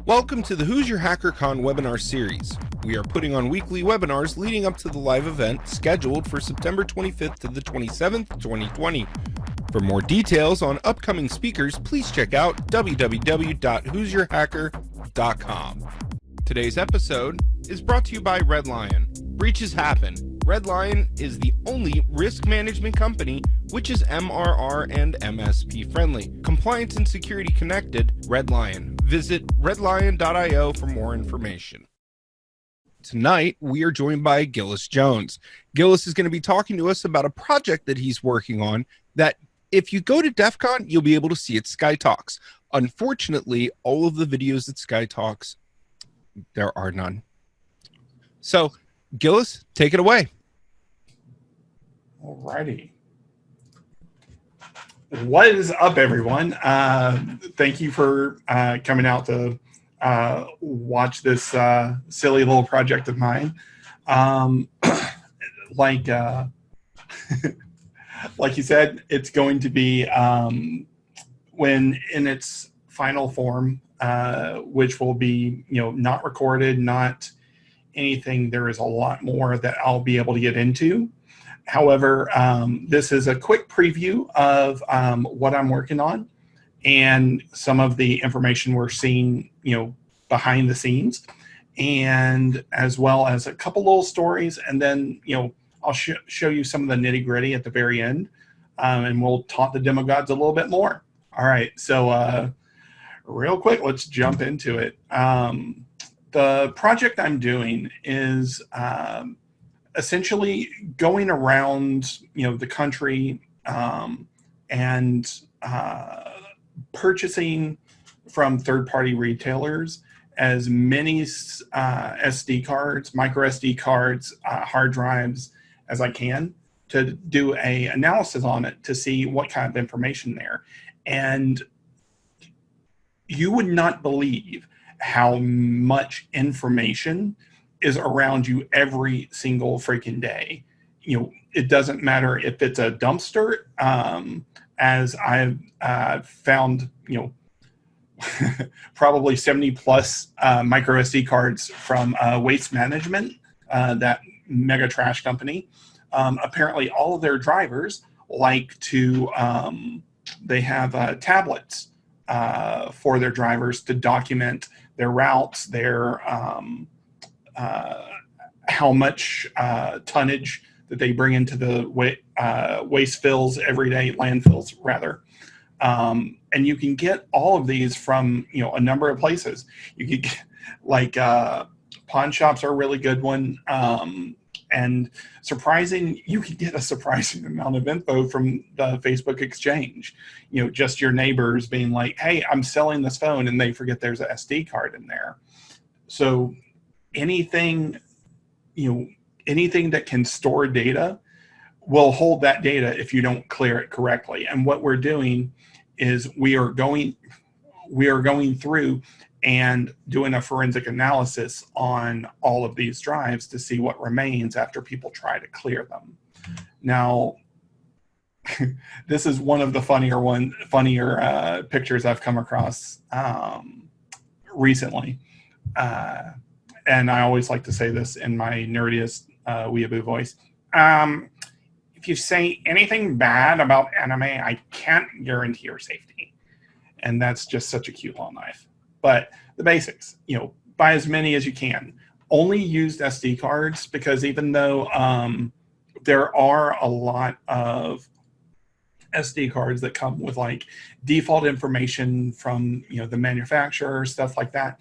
Welcome to the Who's Your HackerCon webinar series. We are putting on weekly webinars leading up to the live event scheduled for September 25th to the 27th, 2020. For more details on upcoming speakers, please check out www.who'syourhacker.com. Today's episode is brought to you by Red Lion. Breaches happen. Red Lion is the only risk management company which is MRR and MSP friendly. Compliance and security connected, Red Lion. Visit redlion.io for more information. Tonight, we are joined by Gillis Jones. Gillis is going to be talking to us about a project that he's working on that if you go to DEF CON, you'll be able to see at Sky Talks. Unfortunately, all of the videos at Sky Talks, there are none. So, Gillis, take it away. Alrighty. What is up, everyone? Thank you for coming out to watch this silly little project of mine. Like you said, it's going to be when in its final form, which will be not recorded, not anything. There is a lot more that I'll be able to get into. However, this is a quick preview of what I'm working on and some of the information we're seeing, behind the scenes, and as well as a couple little stories. And then, I'll show you some of the nitty gritty at the very end, and we'll taunt the demo gods a little bit more. All right. So real quick, let's jump into it. The project I'm doing is essentially going around, the country and purchasing from third-party retailers as many SD cards, micro SD cards, hard drives as I can to do a analysis on it to see what kind of information there. And you would not believe how much information is around you every single freaking day. It doesn't matter if it's a dumpster, as I've found, probably 70 plus micro SD cards from Waste Management, that mega trash company. Apparently all of their drivers like to, they have tablets for their drivers to document their routes, their how much tonnage that they bring into the waste fills every day, landfills rather. And you can get all of these from a number of places. You could get, like pawn shops are a really good one, and you could get a surprising amount of info from the Facebook exchange. Just your neighbors being like, "Hey, I'm selling this phone," and they forget there's an SD card in there. So anything that can store data will hold that data if you don't clear it correctly. And what we're doing is we are going through and doing a forensic analysis on all of these drives to see what remains after people try to clear them. Now, this is one of the funnier pictures I've come across recently. And I always like to say this in my nerdiest weeaboo voice. If you say anything bad about anime, I can't guarantee your safety. And that's just such a cute little knife. But the basics, buy as many as you can. Only used SD cards, because even though there are a lot of SD cards that come with like default information from the manufacturer, stuff like that,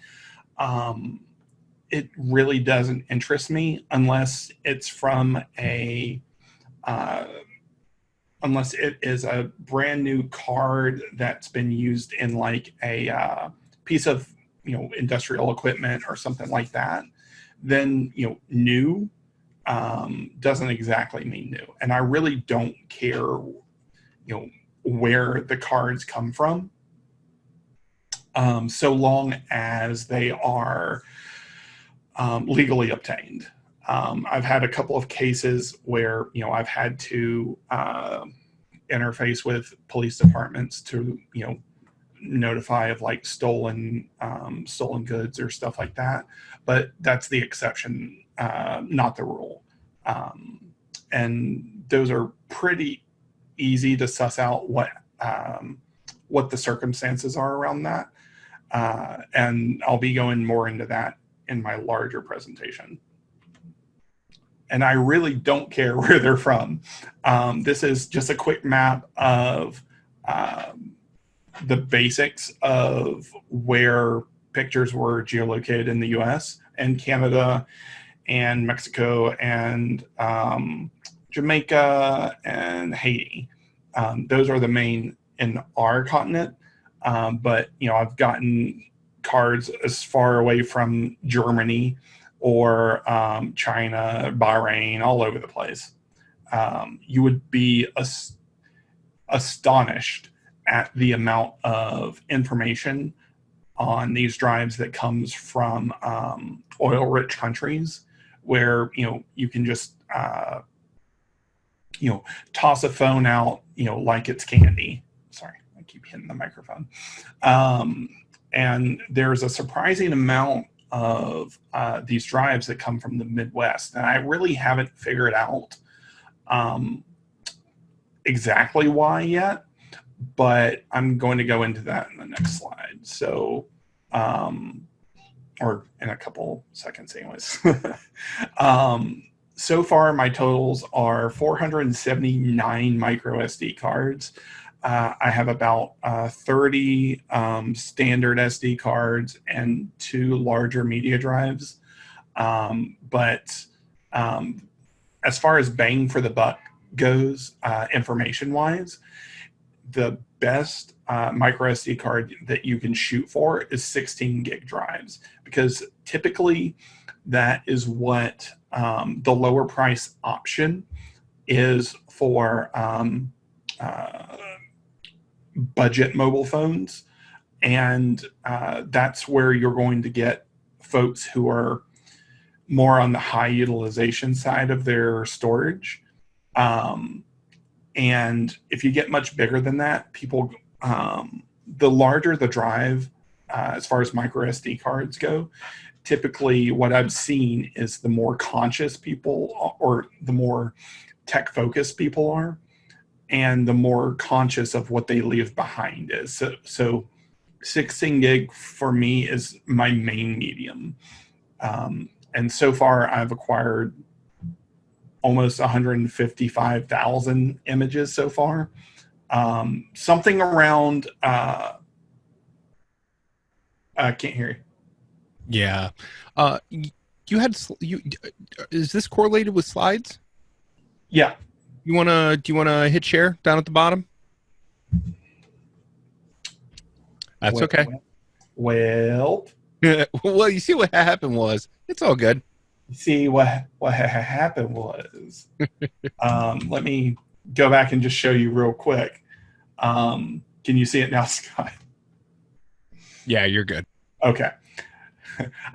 it really doesn't interest me unless it's from unless it is a brand new card that's been used in like a piece of industrial equipment or something like that. Then new doesn't exactly mean new, and I really don't care where the cards come from, so long as they are legally obtained. I've had a couple of cases where I've had to interface with police departments to, notify of like stolen goods or stuff like that. But that's the exception, not the rule. And those are pretty easy to suss out what the circumstances are around that. And I'll be going more into that in my larger presentation. And I really don't care where they're from. This is just a quick map of the basics of where pictures were geolocated in the US and Canada and Mexico and Jamaica and Haiti. Those are the main in our continent. But, I've gotten cards as far away from Germany or China, Bahrain, all over the place. You would be astonished at the amount of information on these drives that comes from oil-rich countries where, you can just, toss a phone out, like it's candy. Sorry, I keep hitting the microphone. And there's a surprising amount of these drives that come from the Midwest. And I really haven't figured out exactly why yet, but I'm going to go into that in the next slide. So, or in a couple seconds anyways. So far, my totals are 479 micro SD cards. I have about 30 standard SD cards and 2 larger media drives. But as far as bang for the buck goes, information-wise, the best micro SD card that you can shoot for is 16 gig drives, because typically that is what the lower price option is for budget mobile phones. And that's where you're going to get folks who are more on the high utilization side of their storage. And if you get much bigger than that, people, the larger the drive, as far as micro SD cards go, typically what I've seen is the more conscious people or the more tech focused people are, and the more conscious of what they leave behind is. So 16 gig for me is my main medium. And so far I've acquired almost 155,000 images so far. Something around, I can't hear you. Yeah. Is this correlated with slides? Yeah. Do you wanna hit share down at the bottom? That's okay. Well, well, you see what happened was, it's all good. You see what happened was, let me go back and just show you real quick. Can you see it now, Scott? Yeah, you're good. Okay.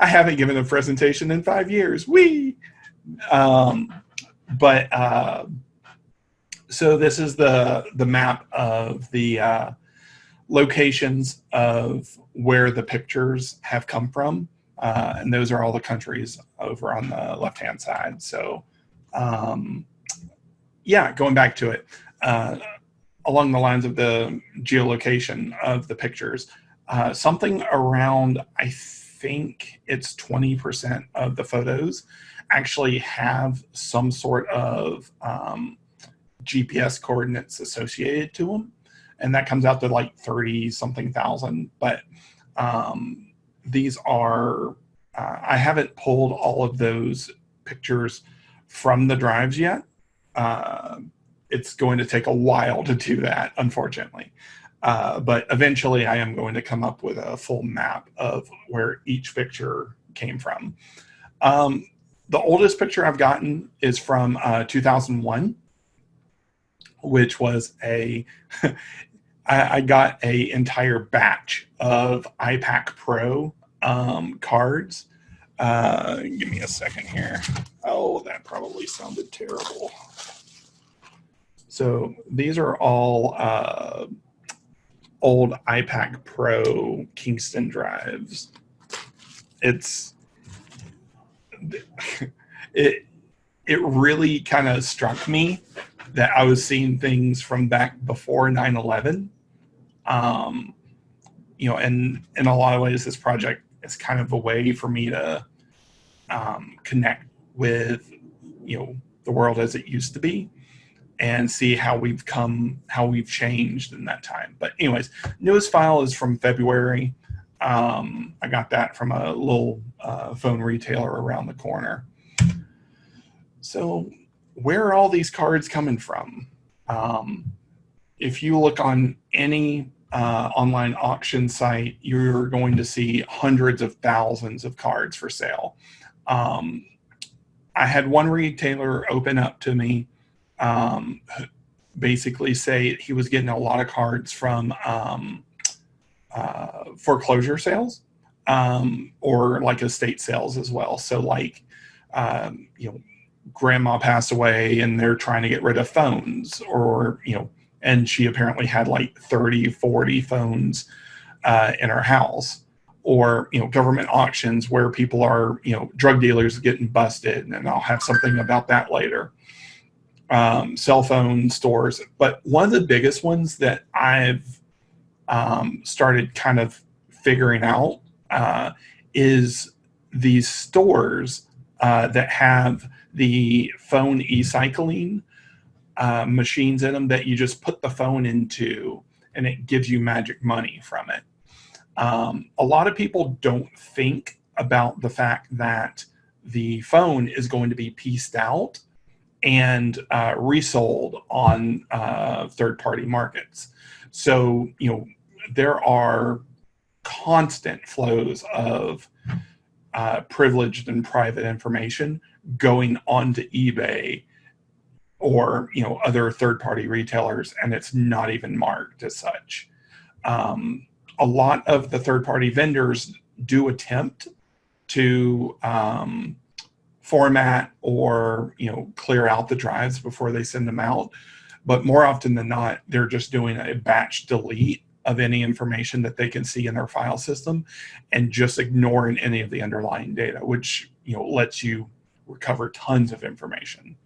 I haven't given a presentation in 5 years. Whee! So this is the map of the locations of where the pictures have come from. And those are all the countries over on the left-hand side. So, yeah, going back to it, along the lines of the geolocation of the pictures, something around, I think it's 20% of the photos actually have some sort of GPS coordinates associated to them. And that comes out to like 30-something thousand. But these are, I haven't pulled all of those pictures from the drives yet. It's going to take a while to do that, unfortunately. But eventually I am going to come up with a full map of where each picture came from. The oldest picture I've gotten is from 2001, which was I got a entire batch of iPac Pro cards. Give me a second here. Oh, that probably sounded terrible. So these are all old iPac Pro Kingston drives. It's it it really kind of struck me that I was seeing things from back before 9/11. Um, and in a lot of ways, this project is kind of a way for me to connect with, the world as it used to be and see how we've changed in that time. But anyways, newest file is from February. I got that from a little phone retailer around the corner. So where are all these cards coming from? If you look on any online auction site, you're going to see hundreds of thousands of cards for sale. I had one retailer open up to me, basically say he was getting a lot of cards from foreclosure sales, or like estate sales as well. So like, grandma passed away and they're trying to get rid of phones, or, and she apparently had like 30, 40 phones in her house. Or, government auctions where people are, drug dealers getting busted, and I'll have something about that later. Cell phone stores. But one of the biggest ones that I've started kind of figuring out is these stores that have the phone e-cycling machines in them that you just put the phone into and it gives you magic money from it. A lot of people don't think about the fact that the phone is going to be pieced out and resold on third-party markets. So, there are constant flows of privileged and private information going onto eBay or, other third-party retailers, and it's not even marked as such. A lot of the third-party vendors do attempt to format or clear out the drives before they send them out, but more often than not, they're just doing a batch delete of any information that they can see in their file system and just ignoring any of the underlying data, which lets you recover tons of information.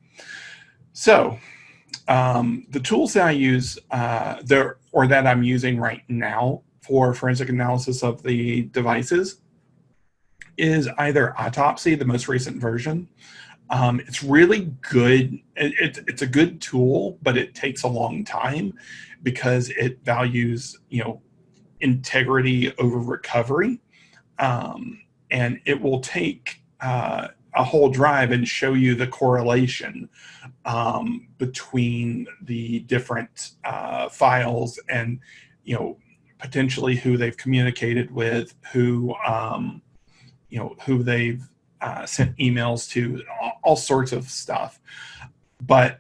So the tools that I use that I'm using right now for forensic analysis of the devices is either Autopsy, the most recent version. It's really good. It's a good tool, but it takes a long time because it values, integrity over recovery. And it will take a whole drive and show you the correlation between the different files and, potentially who they've communicated with, who they've sent emails to, all sorts of stuff. But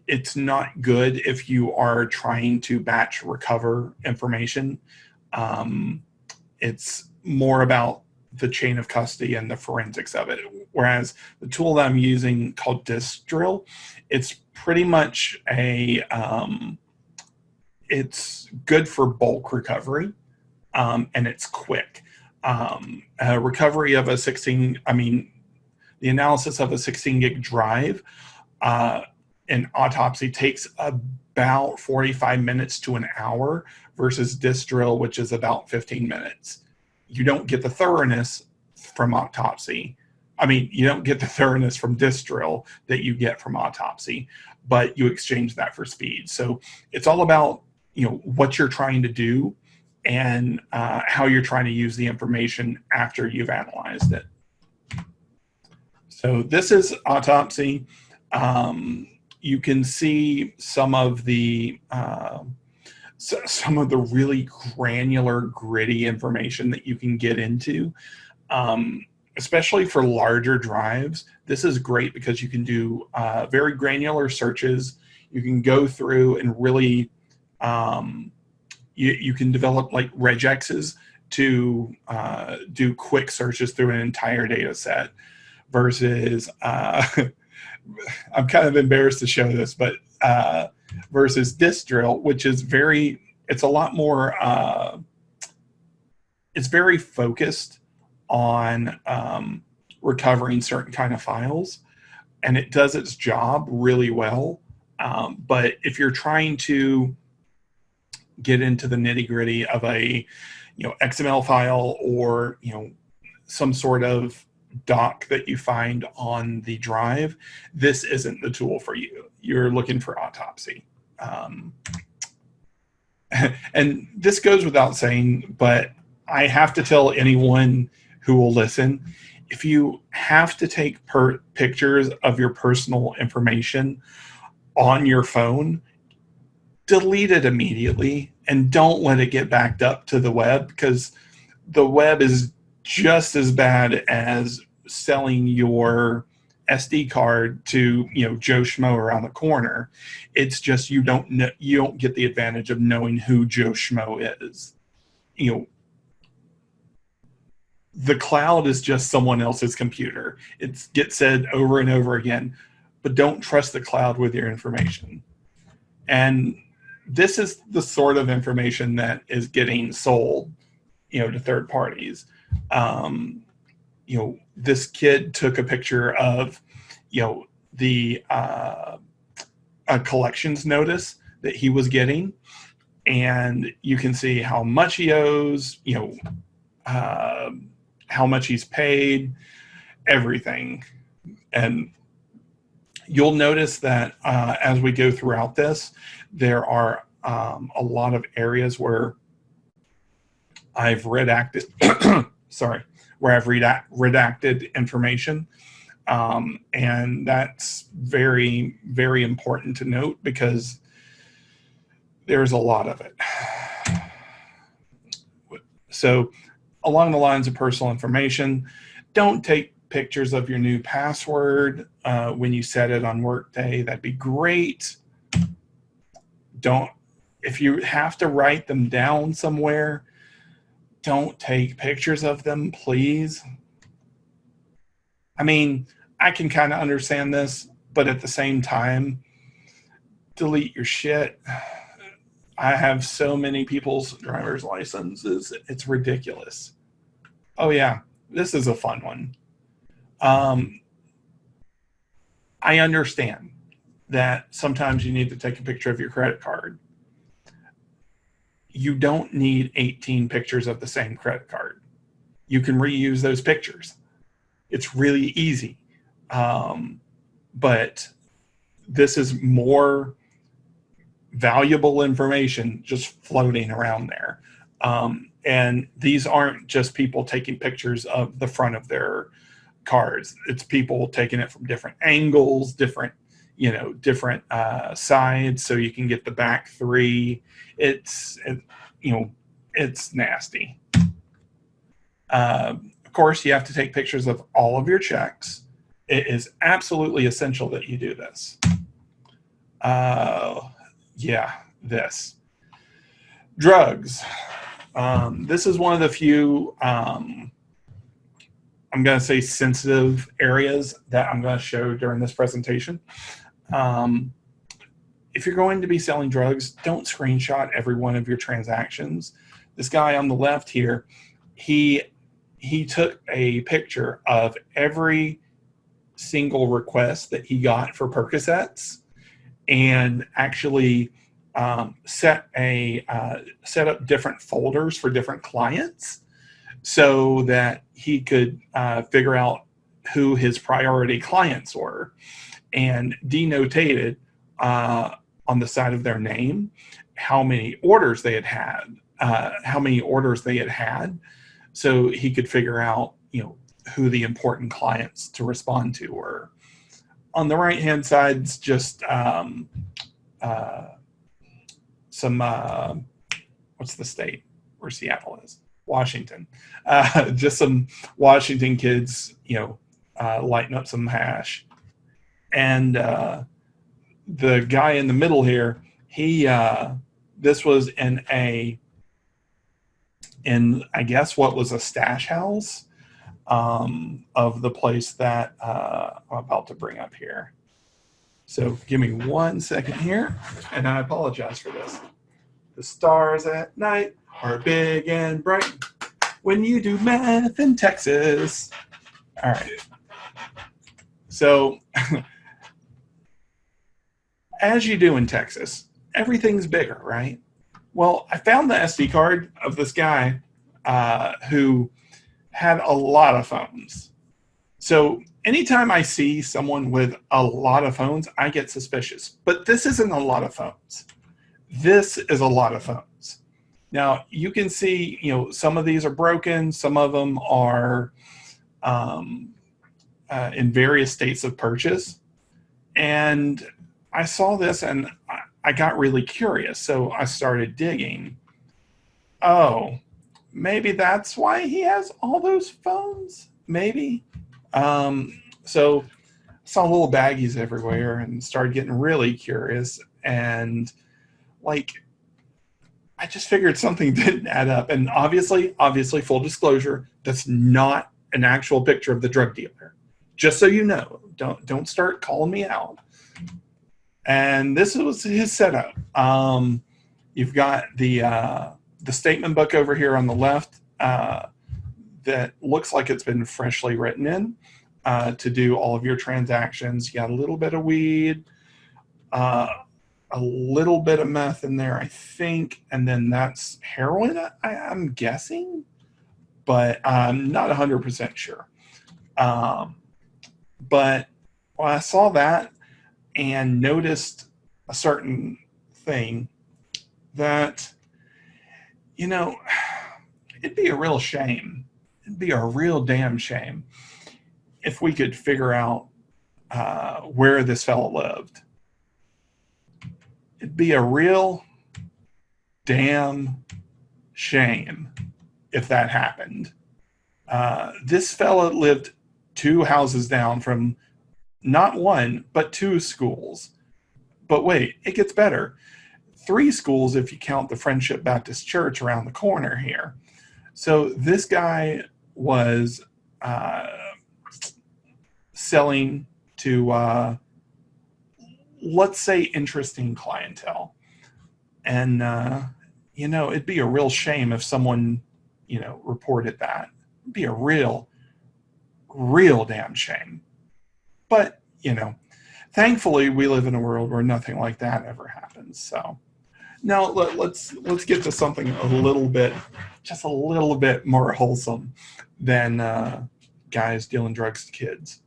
it's not good if you are trying to batch recover information. It's more about the chain of custody and the forensics of it. Whereas the tool that I'm using called Disk Drill, it's pretty much it's good for bulk recovery, and it's quick. Recovery of the analysis of a 16 gig drive in Autopsy takes about 45 minutes to an hour versus Disk Drill, which is about 15 minutes. You don't get the thoroughness from Autopsy. You don't get the thoroughness from Disk Drill that you get from Autopsy, but you exchange that for speed. So it's all about, what you're trying to do and how you're trying to use the information after you've analyzed it. So this is Autopsy. You can see some of the really granular, gritty information that you can get into, especially for larger drives. This is great because you can do very granular searches. You can go through and really you can develop like regexes to do quick searches through an entire data set versus I'm kind of embarrassed to show this, but versus disc drill, which is it's a lot more, it's very focused on recovering certain kind of files, and it does its job really well. But if you're trying to get into the nitty gritty of a, XML file, or, some sort of doc that you find on the drive, this isn't the tool for you. You're looking for Autopsy. And this goes without saying, but I have to tell anyone who will listen, if you have to take pictures of your personal information on your phone, delete it immediately and don't let it get backed up to the web, because the web is just as bad as selling your SD card to, Joe Schmo around the corner. It's just you don't get the advantage of knowing who Joe Schmo is. The cloud is just someone else's computer. It gets said over and over again, but don't trust the cloud with your information. And this is the sort of information that is getting sold, to third parties. This kid took a picture of, the a collections notice that he was getting, and you can see how much he owes, how much he's paid, everything. And you'll notice that as we go throughout this, there are a lot of areas where I've redacted, redacted information. And that's very, very important to note, because there's a lot of it. So along the lines of personal information, don't take pictures of your new password when you set it on Workday. That'd be great. If you have to write them down somewhere, don't take pictures of them, please. I mean, I can kind of understand this, but at the same time, delete your shit. I have so many people's driver's licenses, it's ridiculous. Oh yeah, this is a fun one. I understand that sometimes you need to take a picture of your credit card. You don't need 18 pictures of the same credit card. You can reuse those pictures. It's really easy. But this is more valuable information just floating around there. And these aren't just people taking pictures of the front of their cards. It's people taking it from different angles, different sides, so you can get the back three. It's nasty. Of course, you have to take pictures of all of your checks. It is absolutely essential that you do this. This. Drugs. This is one of the few, I'm going to say, sensitive areas that I'm going to show during this presentation. If you're going to be selling drugs, don't screenshot every one of your transactions. This guy on the left here, he took a picture of every single request that he got for Percocets, and actually set up different folders for different clients, so that he could figure out who his priority clients were, and denotated on the side of their name how many orders they had, so he could figure out who the important clients to respond to were. On the right hand side, it's just some what's the state where Seattle is? Washington. Just some Washington kids, lighting up some hash. And the guy in the middle here, this was in I guess what was a stash house of the place that I'm about to bring up here. So give me 1 second here, and I apologize for this. The stars at night are big and bright when you do math in Texas. All right. So as you do in Texas, everything's bigger, right? Well, I found the SD card of this guy who had a lot of phones. So anytime I see someone with a lot of phones, I get suspicious. But this isn't a lot of phones. This is a lot of phones. Now, you can see, some of these are broken. Some of them are in various states of purchase. And I saw this and I got really curious. So I started digging. Oh, maybe that's why he has all those phones? Maybe. So I saw little baggies everywhere and started getting really curious. And I just figured something didn't add up. And obviously, full disclosure, that's not an actual picture of the drug dealer. Just so you know, don't start calling me out. And this was his setup. You've got the statement book over here on the left that looks like it's been freshly written in to do all of your transactions. You got a little bit of weed, a little bit of meth in there, I think, and then that's heroin, I'm guessing, but I'm not 100% sure. But I saw that and noticed a certain thing that, it'd be a real shame. It'd be a real damn shame if we could figure out where this fellow lived. It'd be a real damn shame if that happened. This fella lived 2 houses down from not 1, but 2 schools. But wait, it gets better. 3 schools if you count the Friendship Baptist Church around the corner here. So this guy was selling to, let's say, interesting clientele. And, it'd be a real shame if someone, reported that. It'd be a real damn shame. But, thankfully we live in a world where nothing like that ever happens. So now let's get to something just a little bit more wholesome than guys dealing drugs to kids.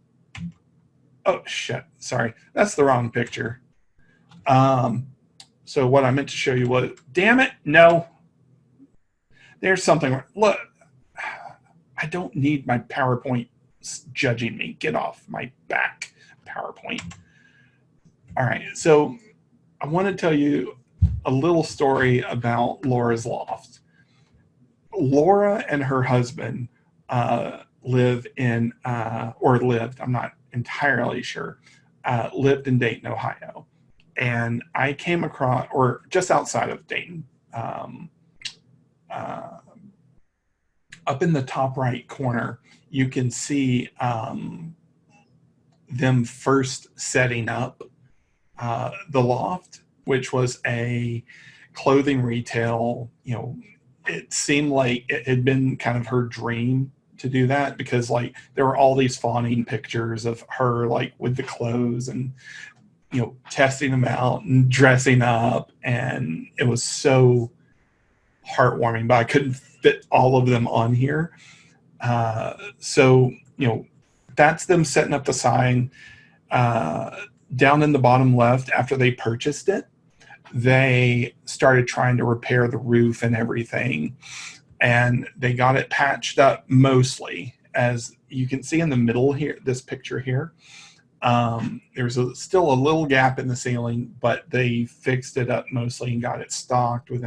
Oh shit, sorry, that's the wrong picture. So what I meant to show you was, damn it, no. There's something, look, I don't need my PowerPoint judging me. Get off my back, PowerPoint. All right, so I want to tell you a little story about Laura's Loft. Laura and her husband lived, I'm not entirely sure, lived in Dayton, Ohio. And I came across, or just outside of Dayton, up in the top right corner, you can see them first setting up the Loft, which was a clothing retail. It seemed like it had been kind of her dream to do that, because there were all these fawning pictures of her with the clothes and testing them out and dressing up, and it was so heartwarming, but I couldn't fit all of them on here. So that's them setting up the sign. Down in the bottom left, after they purchased it, they started trying to repair the roof and everything, and they got it patched up mostly. As you can see in the middle here, this picture here, there's still a little gap in the ceiling, but they fixed it up mostly and got it stocked with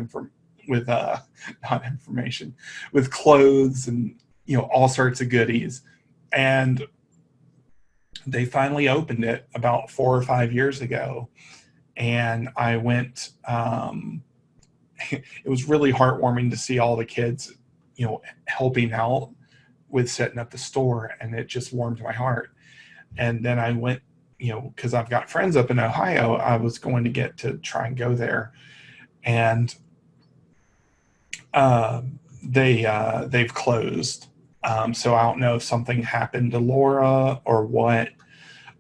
with clothes and all sorts of goodies. And they finally opened it about 4 or 5 years ago, and I went. It was really heartwarming to see all the kids, helping out with setting up the store, and it just warmed my heart. And then I went because I've got friends up in Ohio, I was going to get to try and go there, and they've closed. So I don't know if something happened to Laura or what,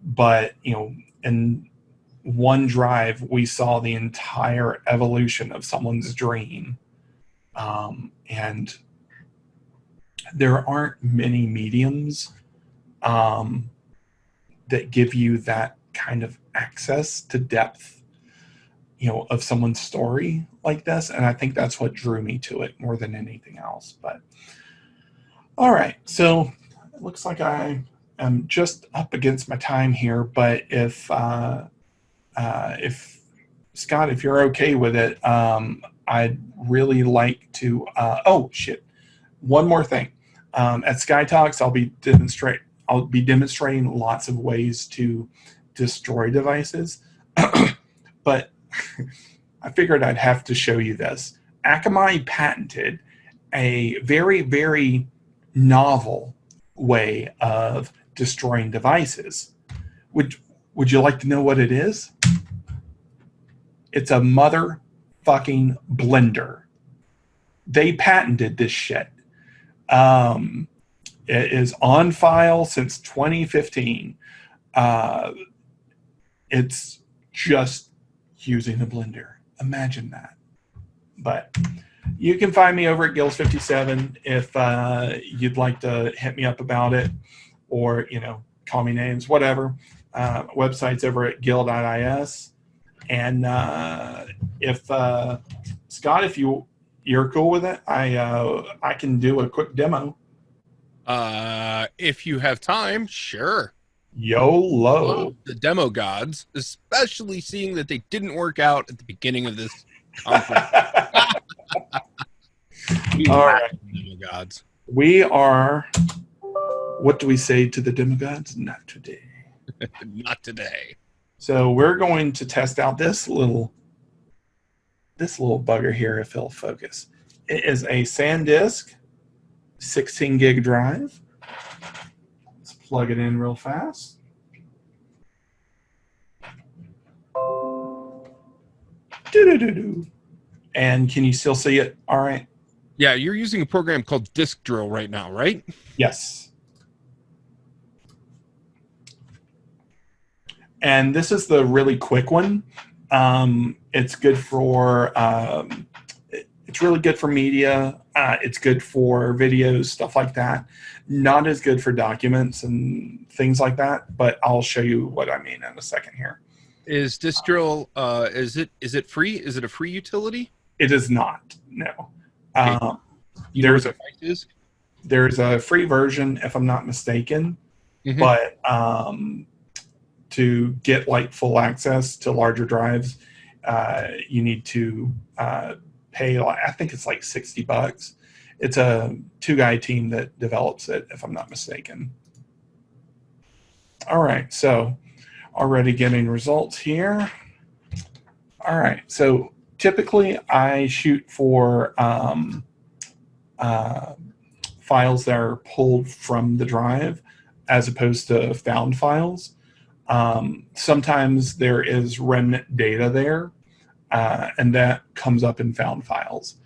but in one drive we saw the entire evolution of someone's dream, and there aren't many mediums that give you that kind of access to depth, of someone's story like this. And I think that's what drew me to it more than anything else. But all right, so it looks like I am just up against my time here. But if Scott, if you're okay with it, I'd really like to. Oh shit! One more thing. At Sky Talks, I'll be demonstrating lots of ways to destroy devices, but I figured I'd have to show you this. Akamai patented a very, very novel way of destroying devices. Would you like to know what it is? It's a motherfucking blender. They patented this shit. It is on file since 2015. It's just using a blender. Imagine that. But you can find me over at Gillis57 if you'd like to hit me up about it, or call me names, whatever. Website's over at gil.is. And if Scott, if you're cool with it, I can do a quick demo. If you have time, sure. YOLO. The demo gods, especially seeing that they didn't work out at the beginning of this conference. All right. Demo gods. We are, what do we say to the demo gods? Not today. Not today. So we're going to test out this little bugger here, if it'll focus. It is a SanDisk 16 gig drive. Let's plug it in real fast. Do-do-do-do. And can you still see it? All right. Yeah, you're using a program called Disk Drill right now, right? Yes. And this is the really quick one. It's good for it's really good for media. It's good for videos, stuff like that. Not as good for documents and things like that, but I'll show you what I mean in a second here. Is Disk Drill is it free? Is it a free utility? It is not. No. Okay. There's a free version, if I'm not mistaken, Mm-hmm. but to get like full access to larger drives, you need to pay. I think it's like $60. It's a 2-guy team that develops it, if I'm not mistaken. All right, so already getting results here. All right, so typically I shoot for files that are pulled from the drive as opposed to found files. Sometimes there is remnant data there, and that comes up in found files.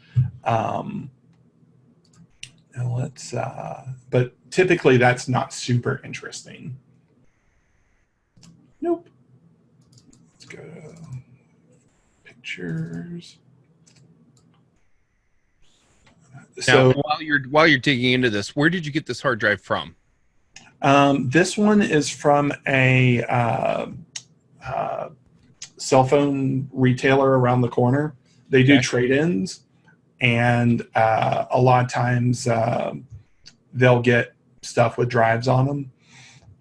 But typically that's not super interesting. Nope. Let's go to pictures. So now, while you're digging into this, where did you get this hard drive from? This one is from a cell phone retailer around the corner. They do trade-ins, and a lot of times they'll get stuff with drives on them.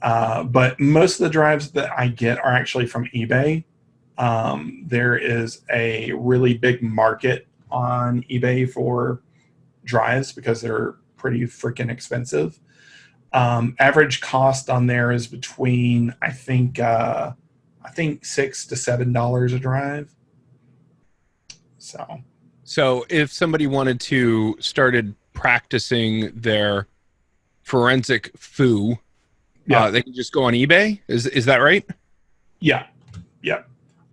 But most of the drives that I get are actually from eBay. There is a really big market on eBay for drives because they're pretty freaking expensive. Average cost on there is between I think $6 to $7 a drive. So if somebody wanted to started practicing their forensic foo, they can just go on eBay. Is that right? Yeah, yeah.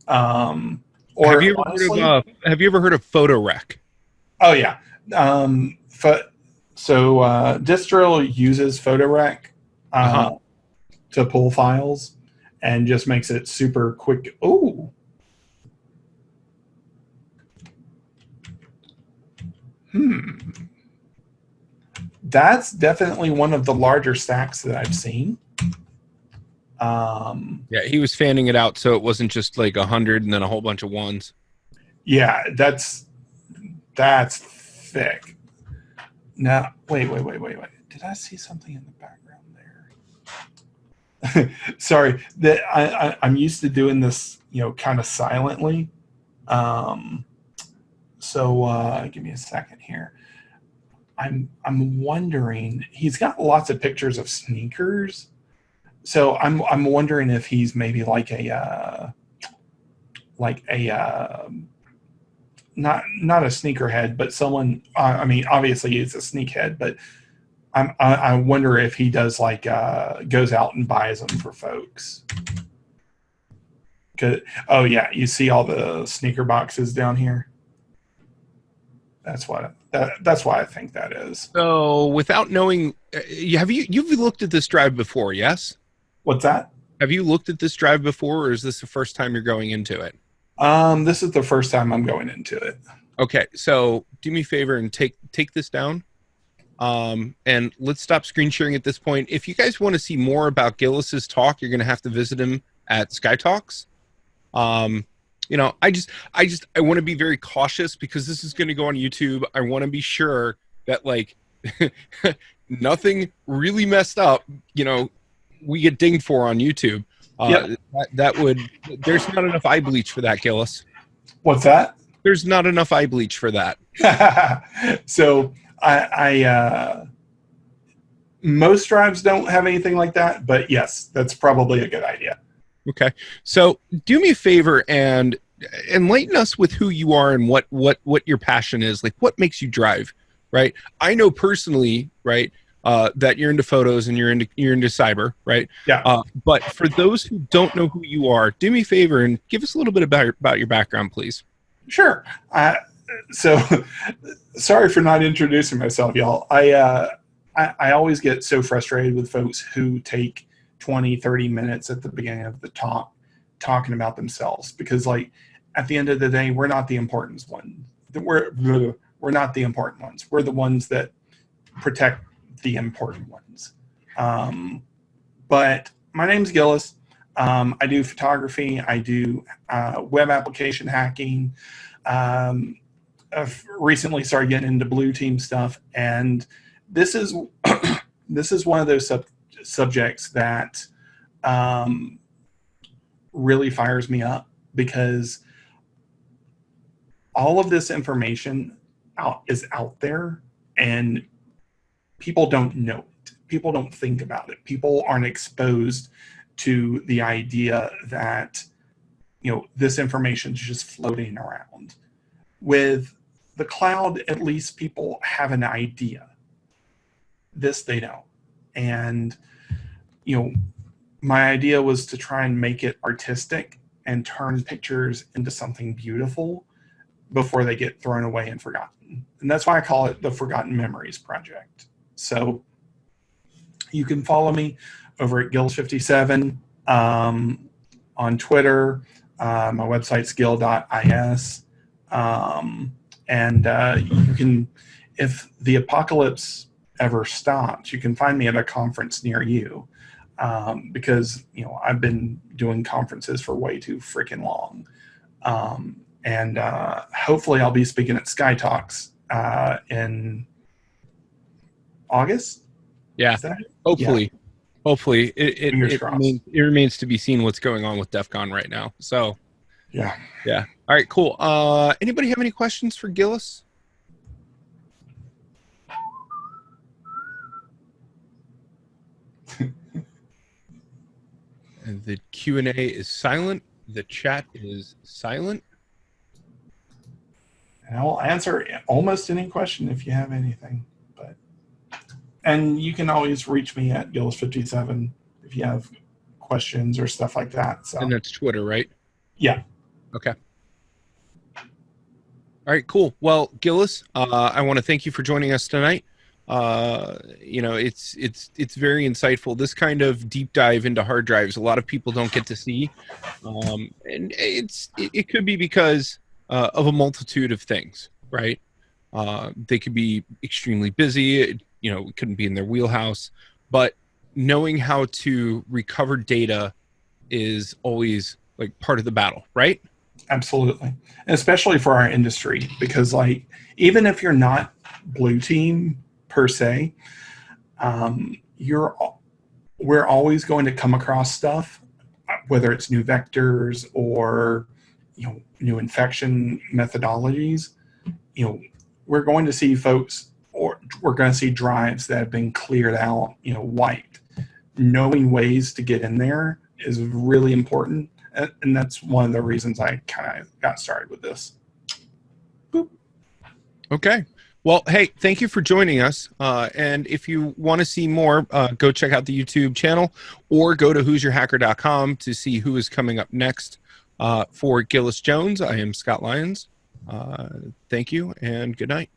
Or honestly, have you ever heard of PhotoRec? oh yeah. So Distro uses PhotoRec Uh-huh. to pull files and just makes it super quick. Oh, that's definitely one of the larger stacks that I've seen. Yeah, he was fanning it out so it wasn't just like 100 and then a whole bunch of ones. Yeah, that's thick. Now, wait. Did I see something in the background there? Sorry, that I'm used to doing this, kind of silently. So give me a second here. I'm wondering. He's got lots of pictures of sneakers, so I'm wondering if he's maybe like a not a sneakerhead, but someone. I mean, obviously he's a sneakhead, but I wonder if he does like goes out and buys them for folks. Oh yeah, you see all the sneaker boxes down here. That's why I think that is. So, without knowing, you've looked at this drive before, yes? What's that? Have you looked at this drive before, or is this the first time you're going into it? This is the first time I'm going into it. Okay, so do me a favor and take this down. And let's stop screen sharing at this point. If you guys want to see more about Gillis's talk, you're going to have to visit him at Sky Talks. I want to be very cautious because this is going to go on YouTube. I want to be sure that like nothing really messed up, we get dinged for on YouTube. Yep. There's not enough eye bleach for that, Gillis. What's that? There's not enough eye bleach for that. So I most drives don't have anything like that, but yes, that's probably a good idea. Okay. So do me a favor and enlighten us with who you are and what your passion is. Like what makes you drive, right? I know personally, right, that you're into photos and you're into cyber, right? Yeah. But for those who don't know who you are, do me a favor and give us a little bit about your background, please. Sure. So sorry for not introducing myself, y'all. I always get so frustrated with folks who take 20, 30 minutes at the beginning of the talk talking about themselves, because like at the end of the day, we're not the important ones. We're not the important ones. We're the ones that protect the important ones. But my name's Gillis. I do photography. I do web application hacking. I've recently started getting into blue team stuff, and this is this is one of those subjects that really fires me up, because all of this information is out there and people don't know it. People don't think about it. People aren't exposed to the idea that this information is just floating around. With the cloud, at least people have an idea. This they don't. And my idea was to try and make it artistic and turn pictures into something beautiful before they get thrown away and forgotten. And that's why I call it the Forgotten Memories Project. So you can follow me over at Gillis57 on Twitter. My website's gill.is. And you can, if the apocalypse ever stops, you can find me at a conference near you, because I've been doing conferences for way too freaking long, and hopefully I'll be speaking at Sky Talks in August. Yeah, hopefully. Yeah. Hopefully it remains to be seen what's going on with DEF CON right now. So yeah. All right, cool. Anybody have any questions for Gillis? The Q&A is silent. The chat is silent. And I will answer almost any question if you have anything. And you can always reach me at Gillis57 if you have questions or stuff like that. So, And that's Twitter, right? yeah. Okay. All right, cool. Well, Gillis, I want to thank you for joining us tonight. It's very insightful. This kind of deep dive into hard drives, a lot of people don't get to see, and it could be because of a multitude of things, right? They could be extremely busy. It couldn't be in their wheelhouse, but knowing how to recover data is always like part of the battle, right? Absolutely. And especially for our industry, because like, even if you're not blue team per se, we're always going to come across stuff, whether it's new vectors or, new infection methodologies. We're going to see folks, or we're going to see drives that have been cleared out, wiped. Knowing ways to get in there is really important. And that's one of the reasons I kind of got started with this. Boop. Okay. Well, hey, thank you for joining us. And if you want to see more, go check out the YouTube channel or go to who'syourhacker.com to see who is coming up next. For Gillis Jones, I am Scott Lyons. Thank you and good night.